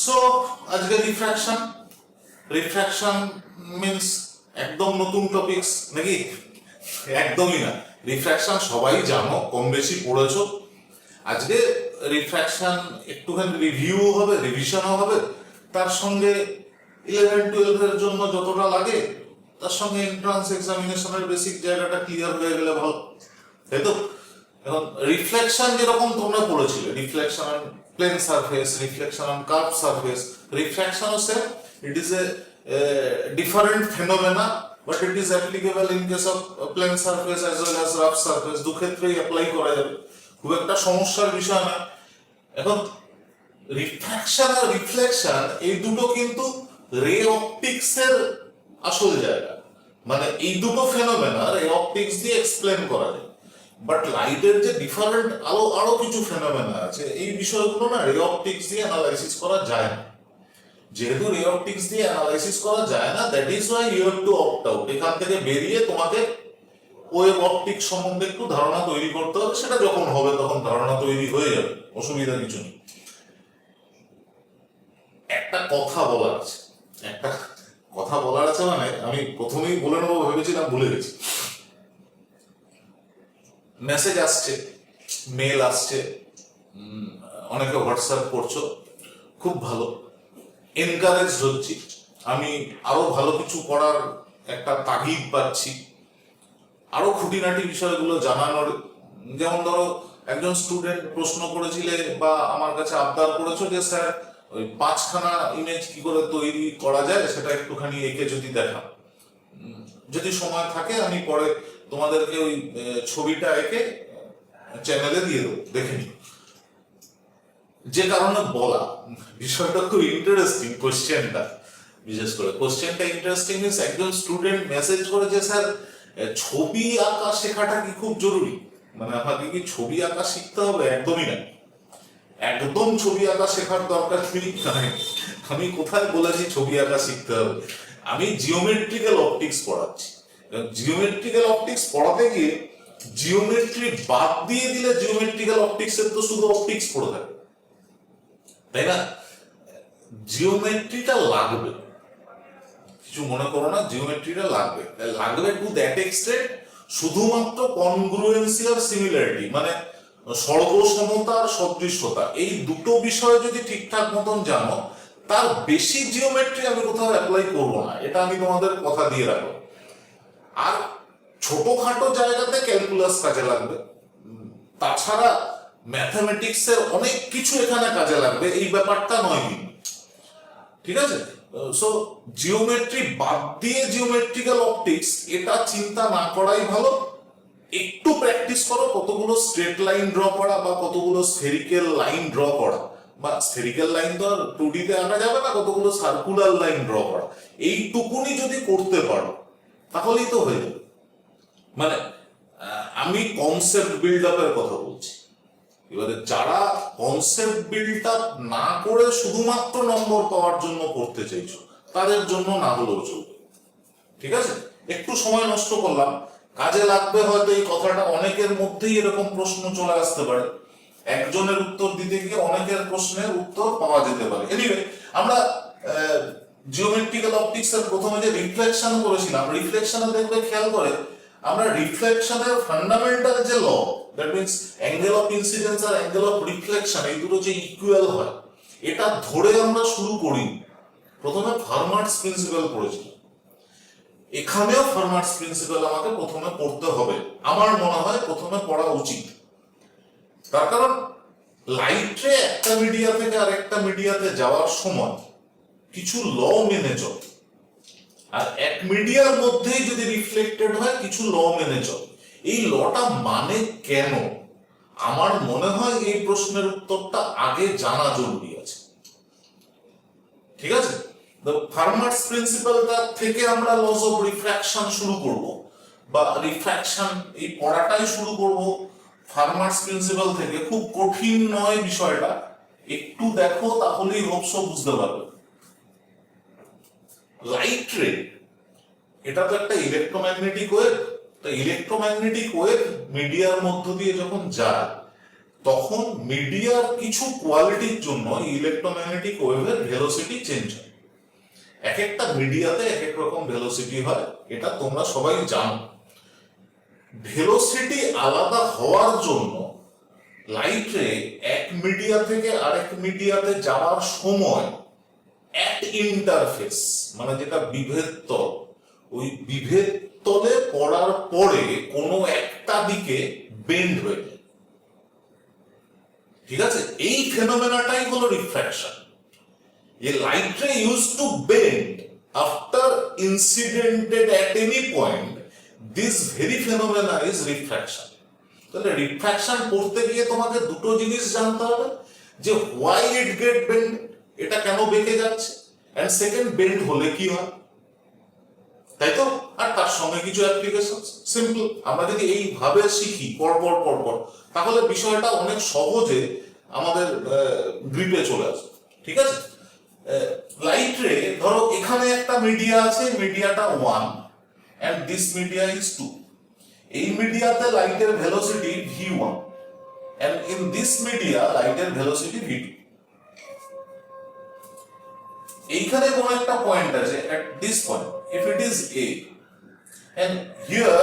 So আজকে refraction refraction means একদম নতুন টপিকস নাকি? একদমই না। রিফ্র্যাকশন সবাই জানো, কম বেশি পড়েছো। আজকে রিফ্র্যাকশন একটুখানি রিভিউ হবে, রিভিশনও হবে, তার সঙ্গে 11-12 জন্য যতটা লাগে তার সঙ্গে এন্ট্রান্স এক্সামিনেশনের বেসিক জায়গাটা ক্লিয়ার হয়ে গেলে ভালো, তাই তো? এখন রিফ্লেকশন যেরকম তোমরা পড়েছিলে, reflection on plane surface, reflection on curve surface, refraction হচ্ছে it is a different phenomena, but it is applicable in case of plane surface as well as rough surface. দু ক্ষেত্রেই অ্যাপ্লাই করা যাবে, খুব একটা সমস্যার বিষয় না। এখন রিফ্র্যাকশন আর রিফ্লেকশন এই দুটো কিন্তু রে অপটিক্সের আসল জায়গা, মানে এই দুটো ফেনোমেনা রে অপটিক্স দিয়ে এক্সপ্লেন করা যায়। বাট লাইটের যে ডিফারেন্ট আরো কিছু ফেনোমেনা আছে, এই বিষয়গুলো না রে অপটিক্স দিয়ে অ্যানালাইসিস করা যায় না। যেহেতু রে অপটিক্স দিয়ে অ্যানালাইসিস করা যায় না, that is why you have to opt out. এখান থেকে বেরিয়ে তোমাকে ওয়েভ অপটিক্স সম্বন্ধে একটু ধারণা তৈরি করতে হবে। সেটা যখন হবে তখন ধারণা তৈরি হয়ে যাবে, অসুবিধা কিছু নেই। একটা কথা বলার আছে, মানে আমি প্রথমেই বলে নেবো ভেবেছিলাম, ভুলে গেছি। মেসেজ আসছে, মেল আসছে, অনেকে হোয়াটসঅ্যাপ করছো, খুব ভালো, এনকারেজ হচ্ছি। আমি আরো ভালো কিছু করার একটা তাগিদ পাচ্ছি, আরো খুঁটিনাটি বিষয়গুলো জানানোর। যেমন ধরো একজন স্টুডেন্ট প্রশ্ন করেছিলে বা আমার কাছে আবদার করেছো যে স্যার ওই 5খানা ইমেজ কি করে তৈরি করা যায় সেটা একটুখানি এঁকে যদি দেখা, যদি সময় থাকে আমি পরে তোমাদেরকে ওই ছবিটা এঁকে চ্যানেলে দিয়ে দেবো, দেখে নিও। যে কারণে বলা, বিষয়টা খুব ইন্টারেস্টিং। কোশ্চেনটা বিশেষ করে কোশ্চেনটা ইন্টারেস্টিং। একজন স্টুডেন্ট মেসেজ করেছে, স্যার ছবি আঁকা শেখাটা কি খুব জরুরি? মানে আমাকে কি ছবি আঁকা শিখতে হবে? একদমই না, একদম ছবি আঁকা শেখার দরকার নেই। আমি কোথায় বলেছি ছবি আঁকা শিখতে হবে? আমি জিওমেট্রিক্যাল অপটিক্স পড়াচ্ছি। জিওমেট্রিক্যাল অপটিক্স পড়াতে গিয়ে জিওমেট্রি বাদ দিয়ে দিলে জিওমেট্রিক্যাল অপটিক্সের তো শুধু অপটিক্স পড়ে থাকে, তাই না? জিওমেট্রিটা লাগবে, কিছু মনে করো না, জিওমেট্রিটা লাগবে টু দ্যাট এক্সটেন্ট। শুধুমাত্র কনগ্রুয়েন্সি আর সিমিলারিটি, মানে সর্বসমতা আর সদৃশ্যতা, এই দুটো বিষয় যদি ঠিকঠাক মতন জানো, তার বেশি জিওমেট্রি আমি কোথাও অ্যাপ্লাই করবো না, এটা আমি তোমাদের কথা দিয়ে রাখবো। আর ছোটখাটো জায়গাতে ক্যালকুলাস কাজে লাগবে, তাছাড়া ম্যাথমেটিক্সের অনেক কিছু এখানে কাজে লাগবে, এই ব্যাপারটা নয় কিন্তু, ঠিক আছে? সো জিওমেট্রি বাদ দিয়ে জিওমেট্রিক্যাল অপটিক্স এটা চিন্তা না করাই ভালো। একটু প্র্যাকটিস করো, কতগুলো স্ট্রেট লাইন ড্র করা বা কতগুলো স্ফেরিক্যাল লাইন ড্র করা, বা স্ফেরিক্যাল লাইন তো আর 2D তে আনা যাবে না, কতগুলো সার্কুলার লাইন ড্র করা, এইটুকুনি যদি করতে পারো তাহলেই তো হয়ে যাবে। মানে আমি কনসেপ্ট বিল্ড আপের কথা বলছি। এবারে যারা কনসেপ্ট বিল্ড আপ না করে শুধুমাত্র নম্বর পাওয়ার জন্য করতে চাইছো, তাদের জন্য না হলেও চলবে, ঠিক আছে? একটু সময় নষ্ট করলাম, কাজে লাগবে হয়তো এই কথাটা। অনেকের মধ্যেই এরকম প্রশ্ন চলে আসতে পারে, একজনের উত্তর দিতে গিয়ে অনেকের প্রশ্নের উত্তর পাওয়া যেতে পারে। এনিওয়ে, আমরা জিওমেট্রিক্যাল অপটিক্স এর প্রথমে যে রিফ্লেকশন করেছিলাম, রিফ্লেকশনে দেখবে খেয়াল করে আমরা রিফ্লেকশনের ফান্ডামেন্টাল যে law, that means angle of incidence আর অ্যাঙ্গেল অফ রিফ্লেকশন, এই দুটো যে ইকুয়াল হয়, এটা ধরে আমরা শুরু করি। প্রথমে ফার্মার্স প্রিন্সিপাল পড়েছিলাম, এখানেও ফার্মার্স প্রিন্সিপাল আমাকে প্রথমে পড়তে হবে, আমার মনে হয় প্রথমে পড়া উচিত। তার কারণ লাইটে একটা মিডিয়া থেকে আরেকটা মিডিয়াতে যাওয়ার সময় কিছু ল মেনে চলে, আর এক মিডিয়ার মধ্যেই যদি রিফ্লেক্টেড হয় কিছু ল মেনে চলে। এই লটা মানে কেন? আমার মনে হয় এই প্রশ্নের উত্তরটা আগে জানা জরুরি আছে, ঠিক আছে? ফার্মার্স প্রিন্সিপালটা থেকে আমরা লস অফ রিফ্র্যাকশন শুরু করব, বা রিফ্র্যাকশন এই পড়াটাই শুরু করব ফার্মার্স প্রিন্সিপাল থেকে। খুব কঠিন নয় বিষয়টা, একটু দেখো তাহলেই হোপসো বুঝতে পারবে। লাইট রে, এটা তো একটা ইলেকট্রোম্যাগনেটিক ওয়েভ। তো ইলেকট্রোম্যাগনেটিক ওয়েভ মিডিয়ার মধ্য দিয়ে যখন যায়, তখন মিডিয়ার কিছু কোয়ালিটির জন্য ইলেকট্রোম্যাগনেটিক ওয়েভের ভেলোসিটি চেঞ্জ হয়। এক একটা মিডিয়াতে এক এক রকম ভেলোসিটি হয়, এটা তোমরা সবাই জানো। ভেলোসিটি আলাদা হওয়ার জন্য লাইট রে এক মিডিয়া থেকে আরেক মিডিয়াতে যাওয়ার সময় এক ইন্টারফেস, মানে যেটা বিভেদ তল, ওই বিভেদ তলে পড়ার পরে কোনো একটা দিকে বেন্ড হয়ে যায়। ঠিক আছে, এই ফেনোমেনাটাই হলো refraction. A light ray used to bend after incidented at any point. This very phenomena is refraction. তাহলে রিফ্র্যাকশন পড়তে গিয়ে তোমাকে দুটো জিনিস জানতে হবে, যে why it get bend, এটা কেন বেঁকে যাচ্ছে, and second bend হলে কি হয়, তাই তো? আর তার সঙ্গে কিছু অ্যাপ্লিকেশন। সিম্পল, আমরা যদি এইভাবে শিখি পরপর পরপর, তাহলে বিষয়টা অনেক সহজে আমাদের গ্রিপে চলে আসে। ঠিক আছে, লাইট রে ধরো এখানে একটা মিডিয়া আছে, মিডিয়াটা 1 and this media is 2. এই মিডিয়াতে লাইটের velocity v1 and in this media লাইটের ভেলোসিটি v2. এইখানে কোন একটা পয়েন্ট আছে at this point, if it is a and here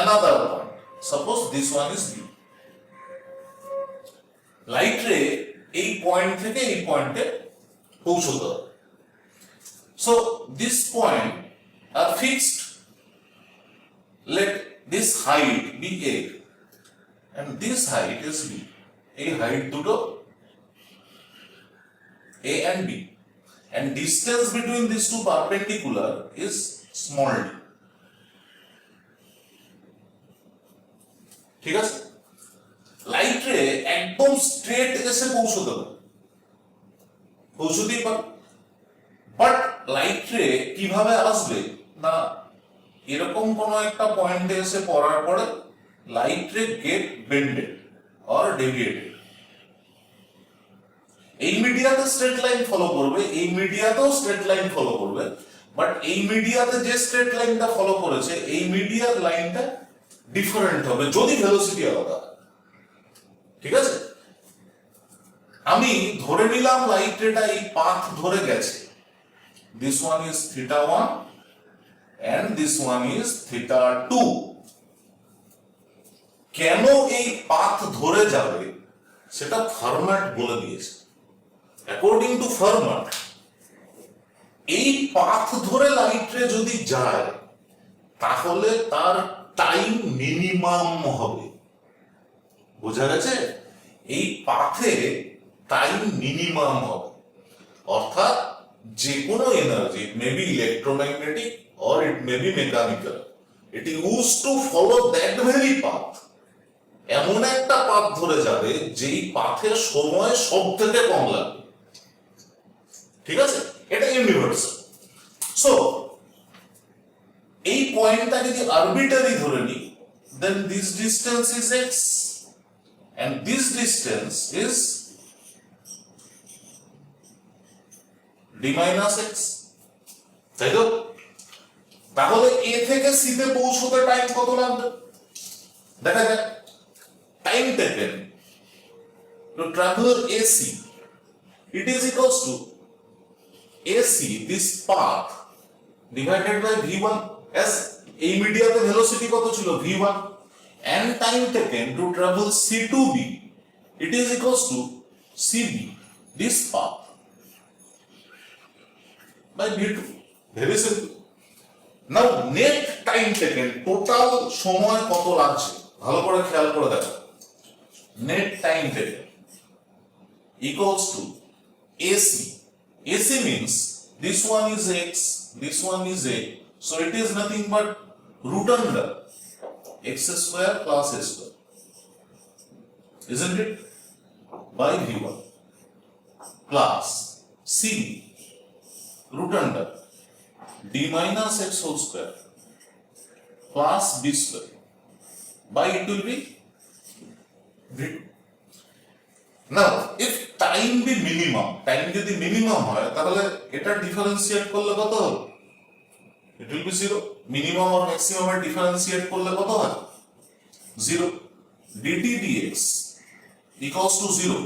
another point, suppose this one is b. Light রে এই পয়েন্ট থেকে এই পয়েন্টে পৌঁছতে হবে। So this point are fixed. Let this height be a and this height is b. এই height দুটো a and b, and distance between these two perpendicular is small d. ঠিক আছে, লাইট রে একদম স্ট্রেট এসে পৌঁছতেই পারে, বাট লাইট রে কিভাবে আসবে না, এরকম কোন একটা পয়েন্টে এসে পড়ার পরে লাইট রে গেট বেন্ডেড অর ডেভিয়েটেড। এই মিডিয়াতে স্ট্রেট লাইন ফলো করবে, এই মিডিয়াতেও স্ট্রেট লাইন ফলো করবে, বাট এই মিডিয়াতে যে স্ট্রেট লাইনটা ফলো করেছে এই মিডিয়ার লাইনটা ডিফারেন্ট হবে যদি ভেলোসিটি আলাদা। ঠিক আছে, আমি ধরে নিলাম লাইট রেটা এই পাথ ধরে গেছে, this one is θ1 and this one is θ2. কেন এই পাথ ধরে যাবে সেটা ফার্মাট বলে দিয়েছে। অ্যাকর্ডিং টু ফার্মাট, এই পাথ ধরে লাইট রে যদি যায় তাহলে তার টাইম মিনিমাম হবে। বোঝা গেছে? এই পাথে টাইম মিনিমাম হবে, অর্থাৎ যে কোনো energy, it may be electromagnetic or it may be mechanical, it use to follow that very path. এমন একটা পাথ ধরে যাবে যেই পাথের সময় সব থেকে কম লাগবে। ঠিক আছে, এটা ইউনিভার্সাল। সো এই পয়েন্টটা যদি আরবিটারি ধরে নিই, then this distance is x and this distance is d minus x, তাই তো? তাহলে a থেকে c তে পৌঁছতে টাইম কত লাগবে দেখা যাক। Time taken to travel AC, it is equals to AC, this path, divided by v1, as এই মিডিয়াতে ভেলোসিটি কত ছিল v1, and time taken to travel C to B, it is equals to CB, this path, by v2. Very simple. Now net time taken, total সময় কত লাগছে ভালো করে খেয়াল করে দেখো। Net time taken equals to AC. AC means this one is x, this one is a, so it is nothing but root under x square plus a square, isn't it, by v1 plus CB root under d minus x whole square plus b square by, it will be v2. Now if time be minimum, time যদি minimum হয় তাহলে এটা differentiate করলে কত হবে? It will be 0. Minimum আর maximum এর differentiate করলে কত হয়? 0. dt dx equals to 0.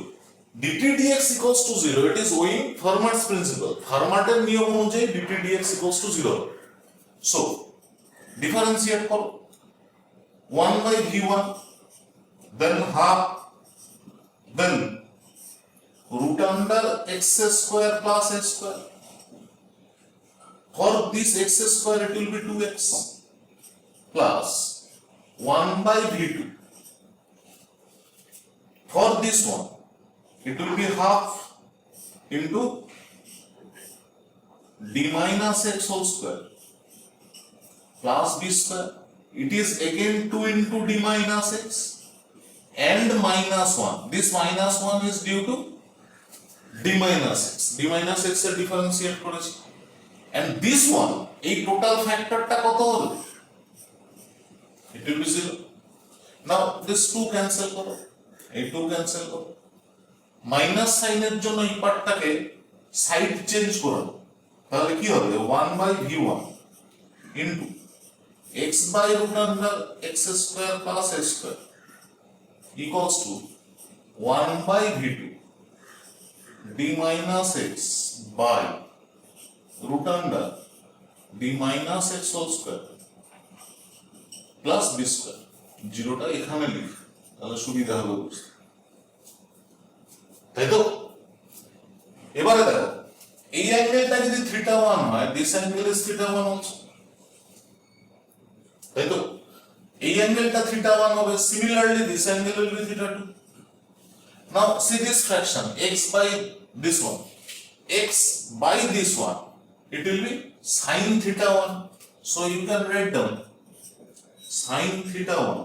dt dx equals to 0. It is owing Fermat's principle. Fermat-এর নিয়ম অনুযায়ী dt dx equals to 0. So, differentiate করো 1 by v1, then half, then root under x square plus a square. For this x square it will be 2x plus 1 by v2. For this one it will be half into d minus x whole square plus b square. It is again 2 into d minus x and minus 1. This minus 1 is due to d minus x. d minus x এর differentiate করেছি। And this one, এই total factorটা কত হবে? It will be 0. Now this 2 cancel করো, এই 2 cancel করো। Minus সাইনের জন্য এই পার্টটাকে সাইড চেঞ্জ করো, তাহলে কি হবে? 1 by v1 into x by root under x square plus a square equals to 1 by v2 d minus x by root under d minus x whole square plus b square. জিরোটা এখানে লিখ, তাহলে সুবিধা হবে বুঝতে, তাই তো? এবারে দেখো, এই অ্যাঙ্গেলটা যদি θ1 হয়, দিস অ্যাঙ্গেল ইজ θ1 অলসো, তাই তো? এই অ্যাঙ্গেলটা θ1 হবে, similarly this angle will be θ2. Now see this fraction x by this one, x by this one, it will be sin θ1. So you can write down sin θ1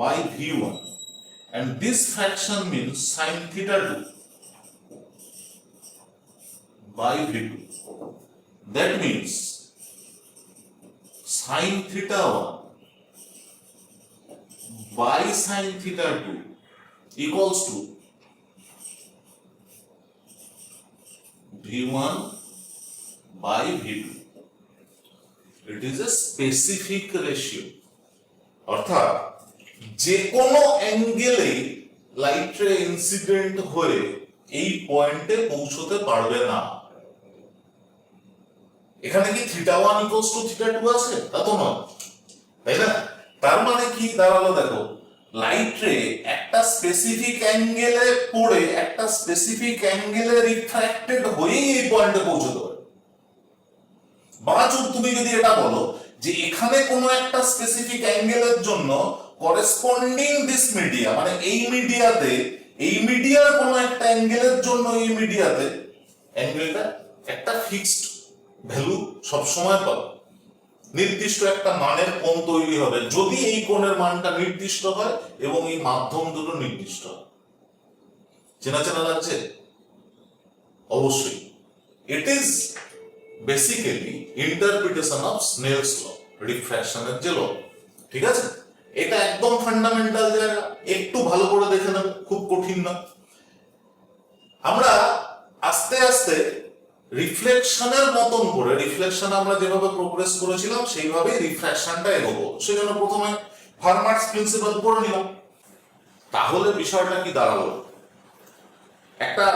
by v1, and this fraction means sin θ2 by v2. That means sin θ1 by sin θ2 equals to v1 by v2. It is a specific ratio. অর্থাৎ যে কোনো অ্যাঙ্গেলে light রে incident হয়ে এই পয়েন্টে পৌঁছতে পারবে না। এখানে কি θ1 equals to θ2 আছে? তা তো নয়, তাই না? তার মানে কি দাঁড়ালো দেখো, লাইট রে একটা স্পেসিফিক অ্যাঙ্গেলে পড়ে একটা স্পেসিফিক অ্যাঙ্গেলে রিফ্র্যাক্টেড হয়েই এই পয়েন্টে পৌঁছতে পারে। বা তুমি যদি এটা বলো যে এখানে কোনো একটা স্পেসিফিক অ্যাঙ্গেলের জন্য করেসপন্ডিং দিস মিডিয়া, মানে এই মিডিয়াতে, এই মিডিয়ার কোনো একটা অ্যাঙ্গেলের জন্য এই মিডিয়াতে অ্যাঙ্গেলটা একটা ফিক্সড ভ্যালু সব সময় পাবে, নির্দিষ্ট একটা মানের কোণ তৈরি হবে যদি এই কোণের মানটা নির্দিষ্ট হয় এবং এই মাধ্যম দুটো নির্দিষ্ট হয়। চেনা চেনা লাগছে? অবশ্যই। It is basically interpretation of Snell's law, রিফ্র্যাকশনের যে ল, ঠিক আছে? এটা একদম ফান্ডামেন্টাল জায়গা, একটু ভালো করে দেখে নেব, খুব কঠিন না। আমরা আস্তে আস্তে রিফ্লেকশনের মতন করে, রিফ্লেকশন আমরা যেভাবে প্রোগ্রেস করেছিলাম সেইভাবেই রিফ্র্যাকশনটা এগোবো। সেজন্য প্রথমে ফার্মার্স প্রিন্সিপাল পড়ে নিলাম। তাহলে বিষয়টা কি দাঁড়ালো? একটা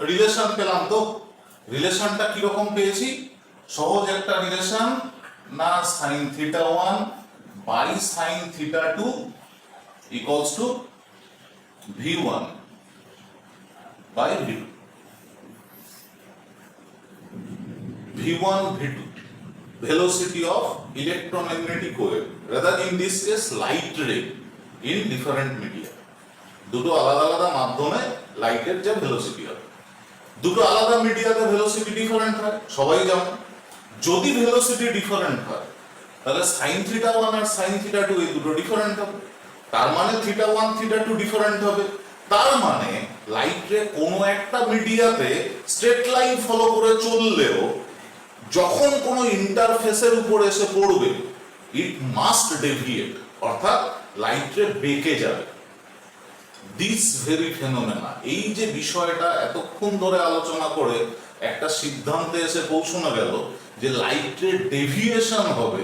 রিলেশন পেলাম তো। রিলেশনটা কিরকম পেয়েছি? সহজ একটা রিলেশন না, sin θ1 by sin θ2 equals to v1 by v2. v1 v2 velocity of electromagnetic wave, rather in this case light ray in different media. দুটো আলাদা আলাদা মাধ্যমে লাইটের যে ভেলোসিটি হবে, দুটো আলাদা মিডিয়াতে ভেলোসিটি ডিফারেন্ট হয়, সবাই জানো। যদি ভেলোসিটি ডিফারেন্ট হয় তাহলে sin θ1 আর sin θ2 এই দুটো ডিফারেন্ট হবে, তার মানে θ1 θ2 ডিফারেন্ট হবে। তার মানে লাইট রে কোনো একটা মিডিয়াতে স্ট্রেট লাইন ফলো করে চললেও যখন কোনো ইন্টারফেসের উপর এসে পড়বে, ইট মাস্ট ডেভিয়েট, অর্থাৎ লাইট রে বেঁকে যাবে। দিস ভেরি ফেনোমেনা, এই যে বিষয়টা এতক্ষণ ধরে আলোচনা করে একটা সিদ্ধান্তে এসে পৌঁছানো গেল যে লাইট রে ডেভিয়েশন হবে,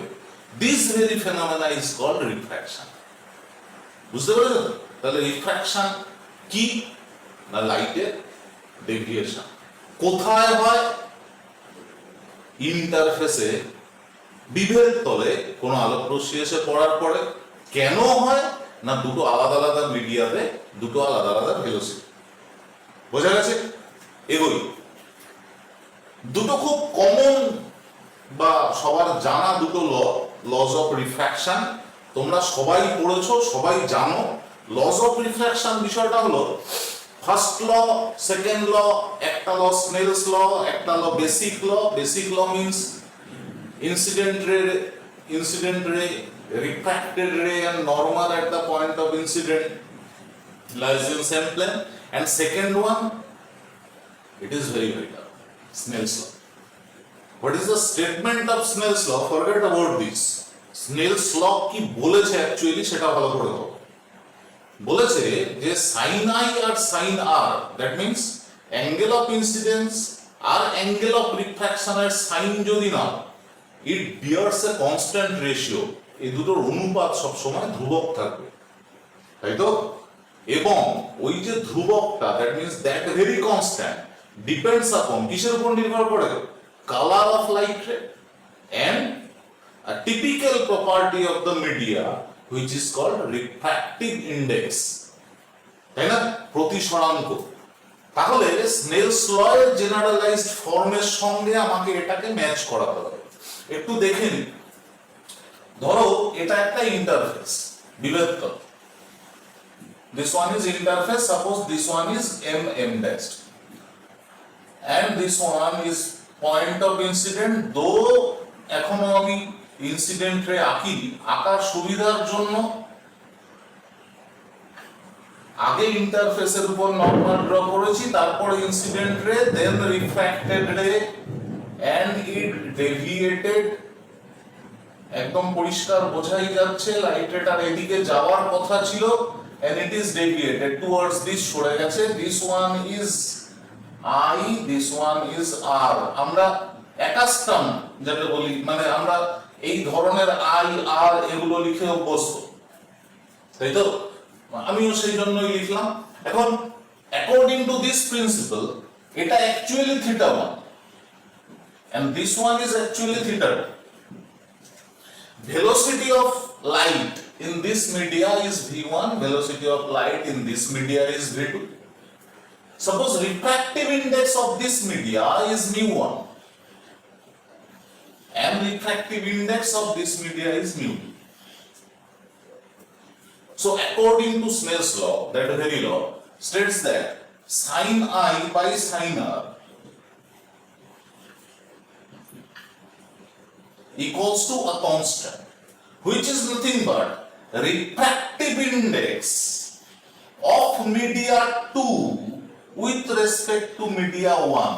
this very phenomena is called refraction. বুঝতে পেরেছো? তাহলে রিফ্র্যাকশন কি না লাইটের ডেভিয়েশন। কোথায় হয়? ইন্টারফেসে বিভেদ তলে কোনো আলোক রশ্মি এসে পড়ার পরে। কেন হয় না দুটো আলাদা আলাদা মিডিয়াতে দুটো আলাদা আলাদা ভেলোসিটি। বোঝা গেছে? এগোই। দুটো খুব কমন বা সবার জানা দুটো লজ অফ রিফ্র্যাকশন, তোমরা সবাই পড়েছো, সবাই জানো। লজ অফ রিফ্র্যাকশন বিষয়টা হলো ফার্স্ট ল, সেকেন্ড ল, একটা ল স্নেলস ল, একটা ল basic law. Basic law means incident ray, refracted ray and normal at the point of incident lies in same plane. And second one, it is very tough, Snell's law. What is the statement of Snell's law? Forget about this. Snell's law কি বলেছে actually সেটা ভালো করে দাও। বলেছে যে sin I R sin R, that means angle of incidence R angle of refraction এর sin যদি না, it bears a constant ratio, এই দুটোর অনুপাত সব সময় ধ্রুবক থাকবে, তাই তো? এবং ওই যে ধ্রুবকটা, that means that very constant depends upon কিসের উপর নির্ভর করে? color of light ray and a typical property of the media which is called refractive index, তাই না? প্রতিসরাঙ্ক। তাহলে স্নেলস ল এর জেনারেলাইজড ফর্মের সঙ্গে আমাকে এটাকে ম্যাচ করাতে হবে। একটু দেখে নিই। ধরো এটা একটা ইন্টারফেস, বিভেদ তল। This one is interface, suppose this one is M dash and this one is point of incident, though এখনো আমি ইনসিডেন্ট রে আঁকার সুবিধার জন্য আগে ইন্টারফেসের উপর নরমাল ড্র করেছি, তারপর ইনসিডেন্ট রে, দেন রিফ্র্যাক্টেড রে and it deviated। একদম পরিষ্কার বোঝাই যাচ্ছে লাইট রেটার এদিকে যাওয়ার কথা ছিল and it is deviated towards this, সরে গেছে। this one is I, this one is R। আমরা অ্যাকাস্টম যেটা বলি, মানে আমরা এই ধরনের I R এগুলো লিখে অভ্যস্ত, তাই তো? আমিও সেই জন্যই লিখলাম। এখন অ্যাকর্ডিং টু দিস প্রিন্সিপল এটা actually θ1 and this one is actually θ2. Velocity of light in this media is v1, velocity of light in this media is v2. Suppose refractive index of this media is mu1 and refractive index of this media is mu2. So according to Snell's law, that very law states that sin I by sin R equals to a constant which is nothing but refractive index of media 2 with respect to media 1.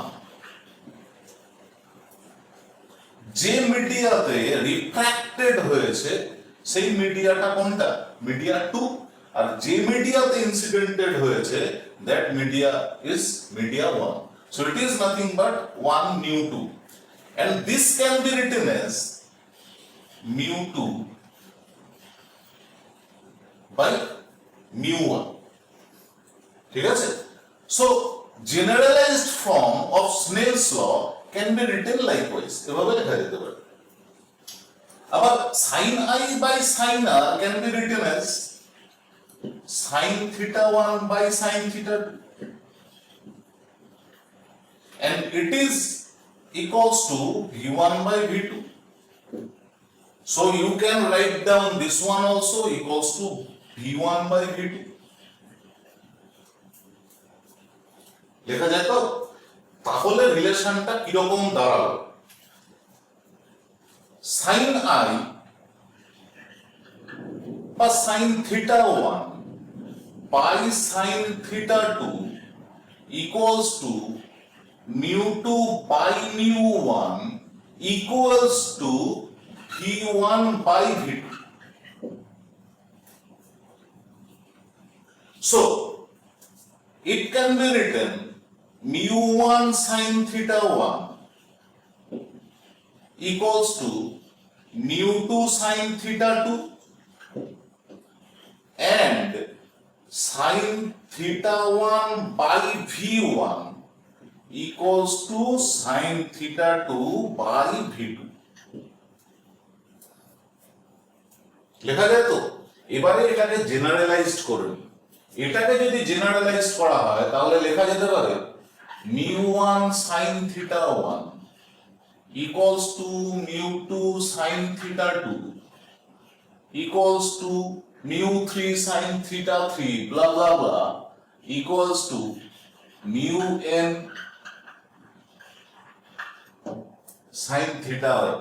যে মিডিয়াতে refracted হয়েছে সেই মিডিয়াটা কোনটা? Media 2। আর যে মিডিয়াতে ইনসিডেন্টেড হয়েছে that media is media 1. So it is nothing but 1 mu2. And this can be written as mu2 by mu1, ঠিক আছে? So generalized form of Snell's law can be written likewise, এভাবে লেখা যেতে পারে। আবার sin I by sin R can be written as sin θ1 by sin θ2, and it is equals to v1 by v2. So you can write down this one also equals to v1 by v2. লেখা যায় তো? তাহলে রিলেশনটা কিরকম দাঁড়ালো? sin I বা sin θ1 by sin θ2 equals to mu2 by mu1 equals to v1 by v2. So it can be written mu1 sin θ1 equals to mu2 sin θ2 and sin theta 1 by v1 equals to sin theta 2 by v2 লেখা যায় তো। এবারে এটাকে generalised করে নিই। এটাকে যদি generalised করা হয় তাহলে লেখা যেতে পারে mu1 sin theta 1 equals to mu2 sin theta 2 equals to mu3 sin theta 3 blah blah blah equals to mu n sin theta 1.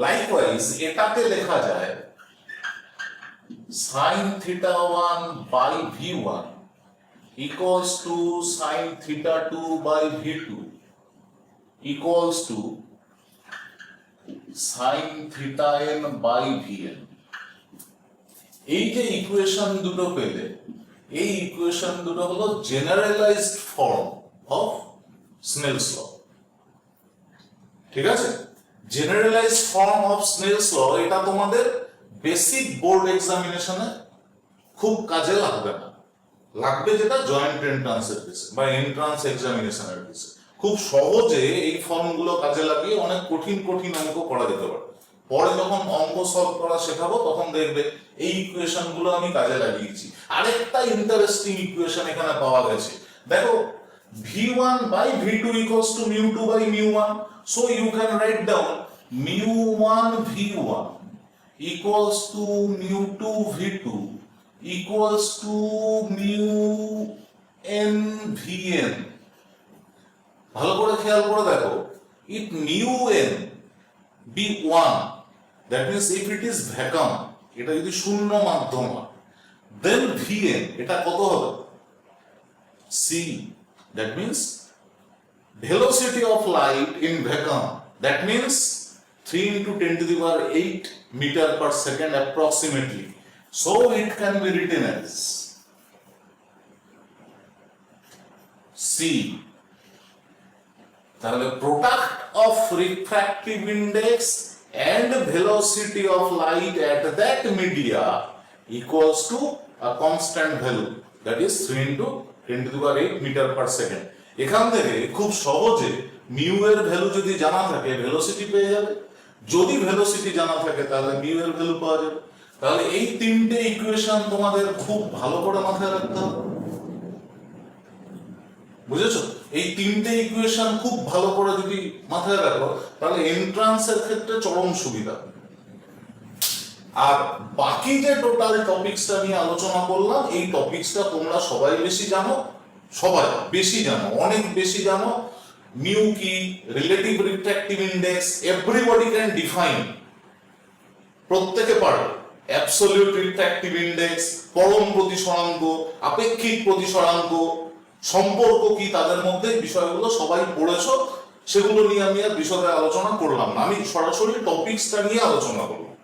Likewise এটাকে লেখা যায় sin theta 1 by v1 equals to sin theta 2 by v2 equals to sin theta n by vn. এই যে equation দুটো পেলে, এই equation দুটো হলো জেনারেলাইজড ফর্ম অফ স্নেলস ল। ঠিক আছে, জেনারেলাইজড ফর্ম অফ স্নেলস ল এটা তোমাদের বেসিক বোর্ড এক্সামিনেশনে খুব কাজে লাগবে না, লাগবে যেটা জয়েন্ট এন্ট্রান্সের কেসে বা এন্ট্রান্স এক্সামিনেশনের কেসে। খুব সহজে এই ফর্মগুলো কাজে লাগিয়ে অনেক কঠিন কঠিন অঙ্ক করা যেতে পারে। পরে যখন অঙ্ক সলভ করা শেখাবো তখন দেখবে এই ইকুয়েশন গুলো আমি কাজে লাগিয়েছি। আরেকটা ইন্টারেস্টিং ইকুয়েশন এখানে পাওয়া গেছে, দেখো v1 by v2 equals to mu2 by mu1, so you can write down mu1 v1 equals to mu2 v2 equals to mu n vn. ভালো করে খেয়াল করে দেখো, if mu n be 1, that means if it is vacuum, এটা যদি শূন্য মাধ্যম হয়, then vn এটা কত হবে c, that means velocity of light in vacuum, that means 3 into 10 to the power 8 meter per second approximately. So it can be written as c. তাহলে product of refractive index and velocity of light at that media equals to a constant value, that is 3 into 10 to the power 8 meter per second. এখান থেকে খুব সহজে mu এর value যদি জানা থাকে velocity পেয়ে যাবে, যদি ভেলোসিটি জানা থাকে তাহলে মিউ এর ভ্যালু পাওয়া যাবে। তাহলে এই তিনটে ইকুয়েশন তোমাদের খুব ভালো করে মাথায় রাখতে হবে, বুঝেছো? এই তিনটে ইকুয়েশন খুব ভালো করে যদি মাথায় রাখো তাহলে এন্ট্রান্সের ক্ষেত্রে চরম সুবিধা। আর বাকি যে টোটাল টপিকসটা নিয়ে আলোচনা করলাম, এই টপিকসটা তোমরা সবাই বেশি জানো, সবাই বেশি জানো, অনেক বেশি জানো। মিউ কি, relative refractive index, everybody can define, প্রত্যেকে পারো। অ্যাবসলিউট রিফ্র্যাক্টিভ ইন্ডেক্স, পরম প্রতিসরাঙ্ক, আপেক্ষিক প্রতিসরাঙ্ক, সম্পর্ক কি তাদের মধ্যে, বিষয়গুলো সবাই পড়েছো, সেগুলো নিয়ে আমি আর বিশদে আলোচনা করলাম না, আমি সরাসরি টপিকসটা নিয়ে আলোচনা করলাম।